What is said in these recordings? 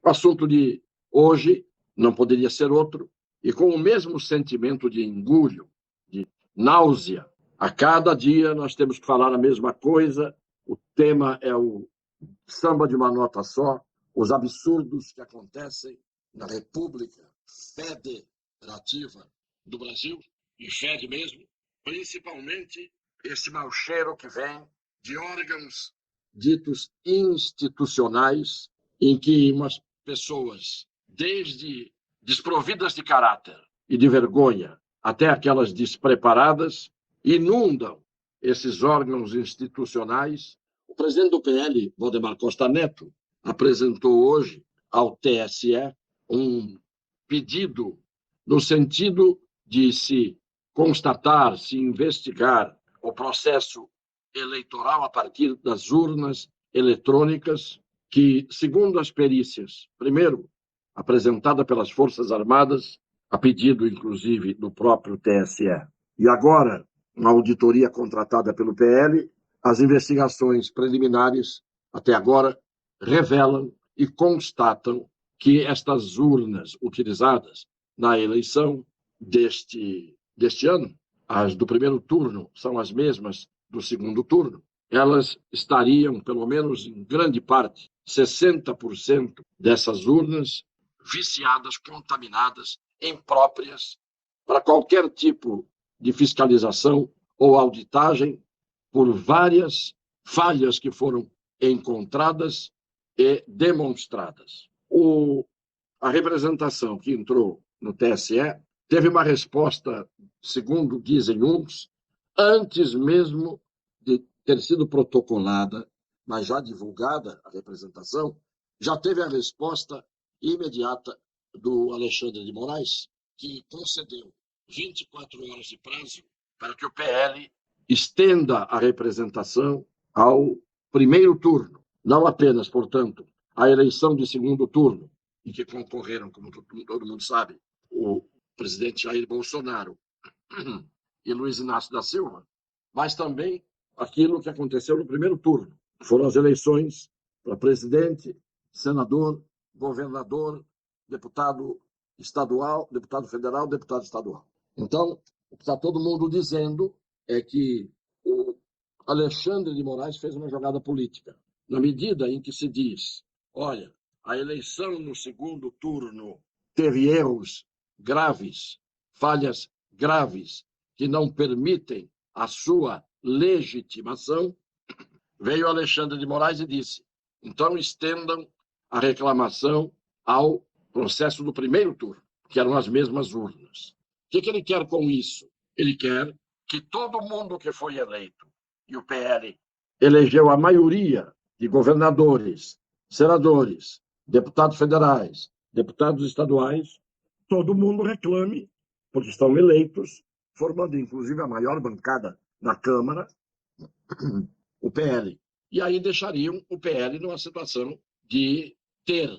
O assunto de hoje não poderia ser outro, e com o mesmo sentimento de engulho, de náusea. A cada dia nós temos que falar a mesma coisa, o tema é o samba de uma nota só, os absurdos que acontecem na República Federativa do Brasil, e fede mesmo, principalmente esse mau cheiro que vem de órgãos ditos institucionais, em que umas pessoas, desde desprovidas de caráter e de vergonha, até aquelas despreparadas, inundam esses órgãos institucionais. O presidente do PL, Valdemar Costa Neto, apresentou hoje ao TSE um pedido no sentido de se constatar, se investigar o processo eleitoral a partir das urnas eletrônicas que, segundo as perícias, primeiro, apresentada pelas Forças Armadas, a pedido, inclusive, do próprio TSE, e agora, uma auditoria contratada pelo PL, as investigações preliminares, até agora, revelam e constatam que estas urnas utilizadas na eleição deste ano, as do primeiro turno são as mesmas do segundo turno, elas estariam, pelo menos em grande parte, 60% dessas urnas viciadas, contaminadas, impróprias para qualquer tipo de fiscalização ou auditagem por várias falhas que foram encontradas e demonstradas. A representação que entrou no TSE teve uma resposta, segundo dizem uns, antes mesmo de ter sido protocolada, mas já divulgada a representação, já teve a resposta imediata do Alexandre de Moraes, que concedeu 24 horas de prazo para que o PL estenda a representação ao primeiro turno, não apenas, portanto, a eleição de segundo turno, em que concorreram, como todo mundo sabe, o presidente Jair Bolsonaro e Luiz Inácio da Silva, mas também aquilo que aconteceu no primeiro turno. Foram as eleições para presidente, senador, governador, deputado estadual, deputado federal, deputado estadual. Então, o que está todo mundo dizendo é que o Alexandre de Moraes fez uma jogada política. Na medida em que se diz, olha, a eleição no segundo turno teve erros graves, falhas graves, que não permitem a sua legitimação, veio Alexandre de Moraes e disse, então estendam a reclamação ao processo do primeiro turno, que eram as mesmas urnas. O que ele quer com isso? Ele quer que todo mundo que foi eleito, e o PL elegeu a maioria de governadores, senadores, deputados federais, deputados estaduais, todo mundo reclame, porque estão eleitos, formando inclusive a maior bancada na Câmara, o PL. E aí deixariam o PL numa situação de ter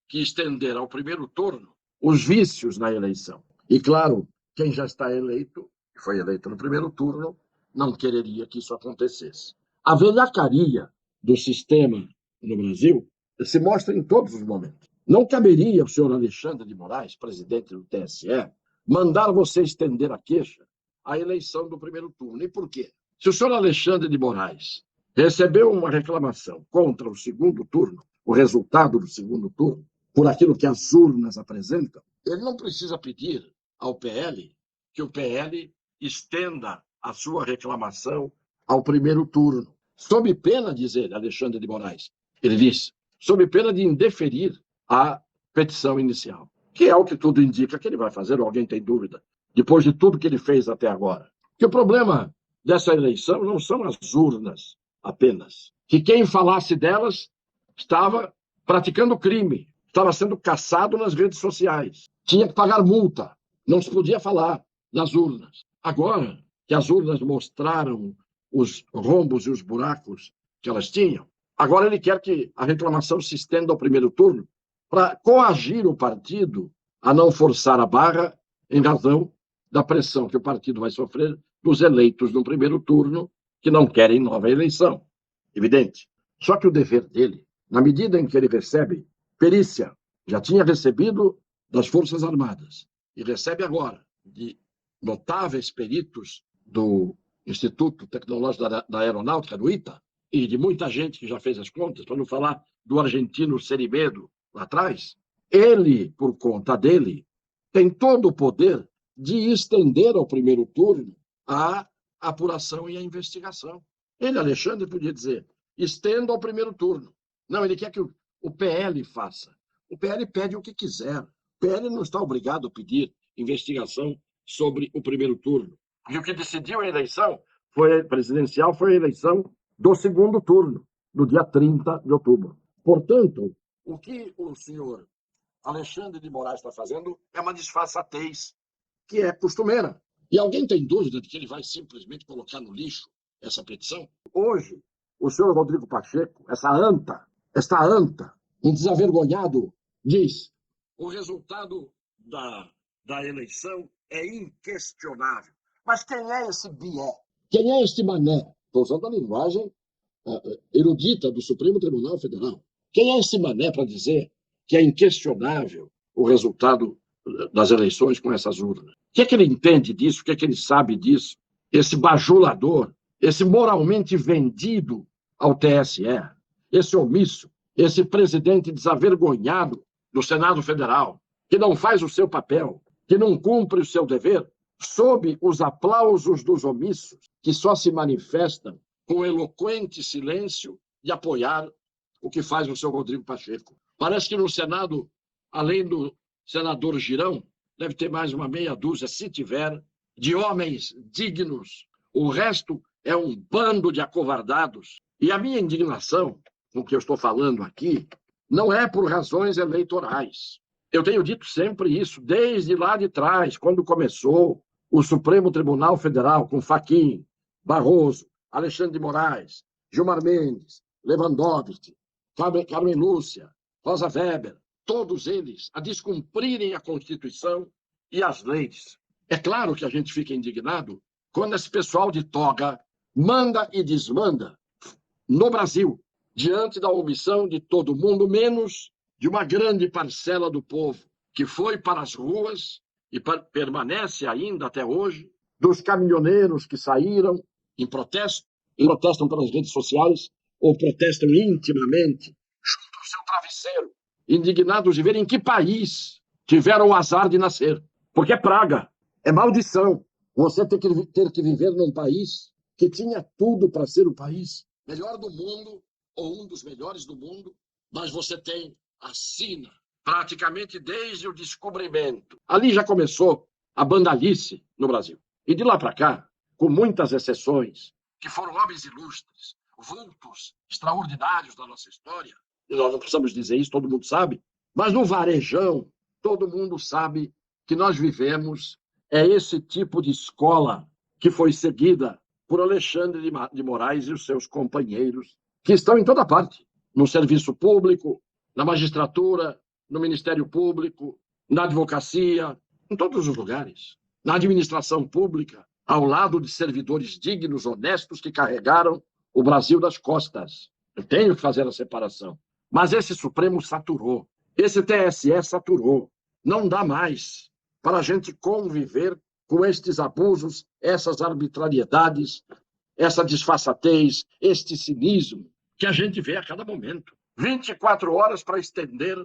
que estender ao primeiro turno os vícios na eleição. E, claro, quem já está eleito, que foi eleito no primeiro turno, não quereria que isso acontecesse. A velhacaria do sistema no Brasil se mostra em todos os momentos. Não caberia ao senhor Alexandre de Moraes, presidente do TSE, mandar você estender a queixa à eleição do primeiro turno. E por quê? Se o senhor Alexandre de Moraes recebeu uma reclamação contra o segundo turno, o resultado do segundo turno, por aquilo que as urnas apresentam, ele não precisa pedir ao PL que o PL estenda a sua reclamação ao primeiro turno. Sob pena, diz ele, Alexandre de Moraes, ele diz, sob pena de indeferir a petição inicial, que é o que tudo indica que ele vai fazer, ou alguém tem dúvida, depois de tudo que ele fez até agora. Que o problema dessa eleição não são as urnas apenas, que quem falasse delas estava praticando crime, estava sendo caçado nas redes sociais, tinha que pagar multa, não se podia falar nas urnas. Agora que as urnas mostraram os rombos e os buracos que elas tinham, agora ele quer que a reclamação se estenda ao primeiro turno para coagir o partido a não forçar a barra em razão da pressão que o partido vai sofrer dos eleitos no primeiro turno que não querem nova eleição. Evidente. Só que o dever dele, na medida em que ele recebe perícia Já tinha recebido das Forças Armadas e recebe agora de notáveis peritos do Instituto Tecnológico da Aeronáutica, do ITA, e de muita gente que já fez as contas, para não falar do argentino Cerimedo lá atrás. Ele, por conta dele, tem todo o poder de estender ao primeiro turno a apuração e a investigação. Ele, Alexandre, podia dizer, estenda ao primeiro turno. Não, ele quer que o PL faça. O PL pede o que quiser. O PL não está obrigado a pedir investigação sobre o primeiro turno. E o que decidiu a eleição presidencial foi a eleição do segundo turno, no dia 30 de outubro. Portanto, o que o senhor Alexandre de Moraes está fazendo é uma disfarçatez que é costumeira. E alguém tem dúvida de que ele vai simplesmente colocar no lixo essa petição? Hoje, o senhor Rodrigo Pacheco, esta anta, um desavergonhado, diz: o resultado da eleição é inquestionável. Mas quem é esse bié? Quem é este mané? Estou usando a linguagem erudita do Supremo Tribunal Federal. Quem é esse mané para dizer que é inquestionável o resultado das eleições com essas urnas? O que é que ele entende disso? O que é que ele sabe disso? Esse bajulador, esse moralmente vendido ao TSE, esse omisso, esse presidente desavergonhado do Senado Federal, que não faz o seu papel, que não cumpre o seu dever, sob os aplausos dos omissos, que só se manifestam com eloquente silêncio de apoiar o que faz o seu Rodrigo Pacheco. Parece que no Senado, além do senador Girão, deve ter mais uma meia dúzia, se tiver, de homens dignos. O resto é um bando de acovardados. E a minha indignação, com o que eu estou falando aqui, não é por razões eleitorais. Eu tenho dito sempre isso, desde lá de trás, quando começou o Supremo Tribunal Federal, com Fachin, Barroso, Alexandre de Moraes, Gilmar Mendes, Lewandowski, Carmen Lúcia, Rosa Weber, todos eles a descumprirem a Constituição e as leis. É claro que a gente fica indignado quando esse pessoal de toga manda e desmanda no Brasil, diante da omissão de todo mundo, menos de uma grande parcela do povo, que foi para as ruas e permanece ainda até hoje, dos caminhoneiros que saíram em protesto, e protestam pelas redes sociais, ou protestam intimamente, junto ao seu travesseiro, indignados de ver em que país tiveram o azar de nascer. Porque é praga, é maldição. Você ter que viver num país que tinha tudo para ser o país melhor do mundo, ou um dos melhores do mundo, mas você tem a sina, praticamente desde o descobrimento. Ali já começou a bandalice no Brasil. E de lá para cá, com muitas exceções, que foram homens ilustres, vultos extraordinários da nossa história, e nós não precisamos dizer isso, todo mundo sabe, mas no varejão, todo mundo sabe que nós vivemos esse tipo de escola que foi seguida por Alexandre de Moraes e os seus companheiros, que estão em toda parte, no serviço público, na magistratura, no Ministério Público, na advocacia, em todos os lugares, na administração pública, ao lado de servidores dignos, honestos, que carregaram o Brasil das costas. Eu tenho que fazer a separação. Mas esse Supremo saturou, esse TSE saturou. Não dá mais para a gente conviver com estes abusos, essas arbitrariedades, essa disfarçatez, este cinismo que a gente vê a cada momento. 24 horas para estender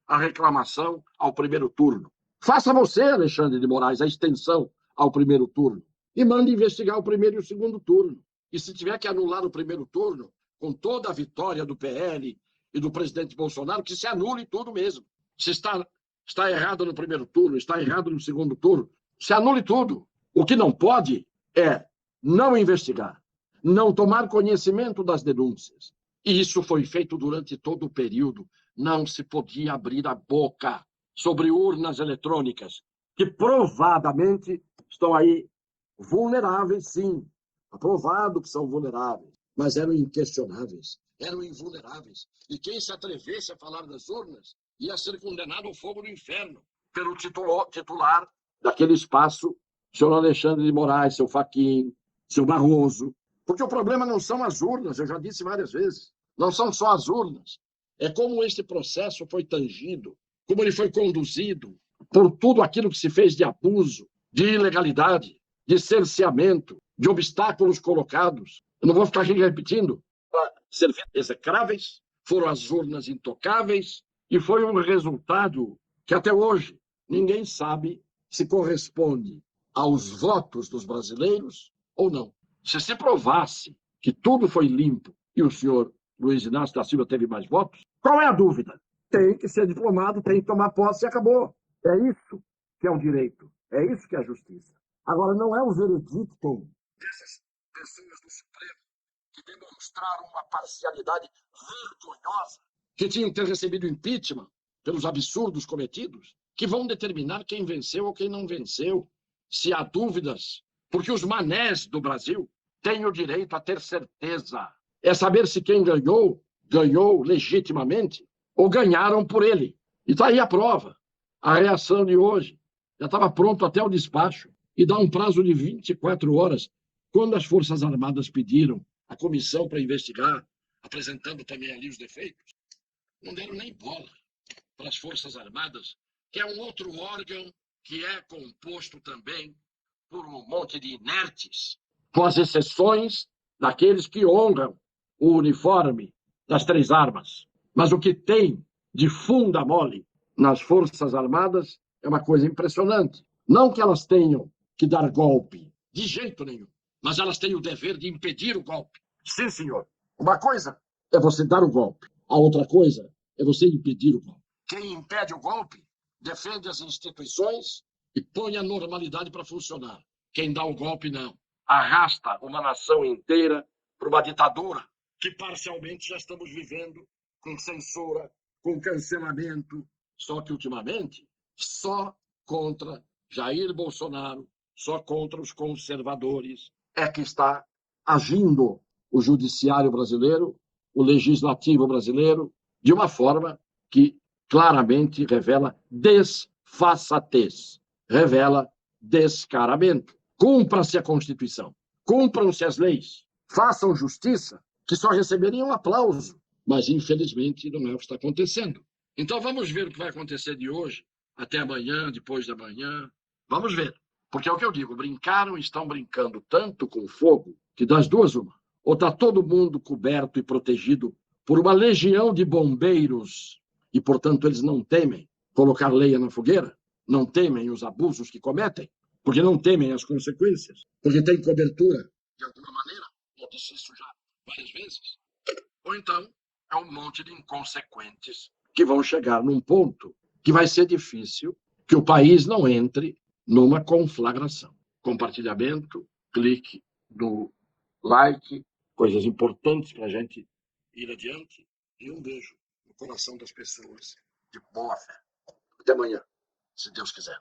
a reclamação ao primeiro turno. Faça você, Alexandre de Moraes, a extensão ao primeiro turno e mande investigar o primeiro e o segundo turno. E se tiver que anular o primeiro turno, com toda a vitória do PL e do presidente Bolsonaro, que se anule tudo mesmo. Se está errado no primeiro turno, está errado no segundo turno, se anule tudo. O que não pode é não investigar, não tomar conhecimento das denúncias. E isso foi feito durante todo o período. Não se podia abrir a boca sobre urnas eletrônicas, que provadamente estão aí vulneráveis, sim. Aprovado que são vulneráveis, mas eram inquestionáveis, eram invulneráveis. E quem se atrevesse a falar das urnas ia ser condenado ao fogo do inferno pelo titular daquele espaço, senhor Alexandre de Moraes, seu Fachin, seu Barroso. Porque o problema não são as urnas, eu já disse várias vezes. Não são só as urnas. É como este processo foi tangido como ele foi conduzido por tudo aquilo que se fez de abuso, de ilegalidade, de cerceamento, de obstáculos colocados. Eu não vou ficar aqui repetindo. Serviços execráveis, foram as urnas intocáveis, e foi um resultado que até hoje ninguém sabe se corresponde aos votos dos brasileiros ou não. Se provasse que tudo foi limpo e o senhor Luiz Inácio da Silva teve mais votos, qual é a dúvida? Tem que ser diplomado, tem que tomar posse e acabou. É isso que é o direito, é isso que é a justiça. Agora, não é o veredicto dessas pessoas do Supremo que demonstraram uma parcialidade vergonhosa, que tinham que ter recebido impeachment pelos absurdos cometidos, que vão determinar quem venceu ou quem não venceu, se há dúvidas, porque os manés do Brasil têm o direito a ter certeza. É saber se quem ganhou, ganhou legitimamente ou ganharam por ele. E está aí a prova. A reação de hoje já estava pronto até o despacho e dá um prazo de 24 horas. Quando as Forças Armadas pediram a comissão para investigar, apresentando também ali os defeitos, não deram nem bola para as Forças Armadas, que é um outro órgão que é composto também por um monte de inertes, com as exceções daqueles que honram o uniforme das três armas. Mas o que tem de funda mole nas Forças Armadas é uma coisa impressionante. Não que elas tenham que dar golpe, de jeito nenhum, mas elas têm o dever de impedir o golpe. Sim, senhor. Uma coisa é você dar o golpe, a outra coisa é você impedir o golpe. Quem impede o golpe defende as instituições e põe a normalidade para funcionar. Quem dá o golpe, não. Arrasta uma nação inteira para uma ditadura que parcialmente já estamos vivendo, com censura, com cancelamento, só que ultimamente só contra Jair Bolsonaro, só contra os conservadores é que está agindo o judiciário brasileiro, o legislativo brasileiro, de uma forma que claramente revela desfaçatez, revela descaramento. Cumpra-se a Constituição, cumpram-se as leis, façam justiça, que só receberiam aplauso. Mas, infelizmente, não é o que está acontecendo. Então, vamos ver o que vai acontecer de hoje até amanhã, depois da manhã. Vamos ver. Porque é o que eu digo, brincaram e estão brincando tanto com fogo que das duas uma. Ou está todo mundo coberto e protegido por uma legião de bombeiros e, portanto, eles não temem colocar lenha na fogueira, não temem os abusos que cometem, porque não temem as consequências, porque tem cobertura de alguma maneira. Eu disse isso já várias vezes. Ou então é um monte de inconsequentes que vão chegar num ponto que vai ser difícil que o país não entre numa conflagração. Compartilhamento, clique no like, coisas importantes para a gente ir adiante. E um beijo no coração das pessoas de boa fé. Até amanhã, se Deus quiser.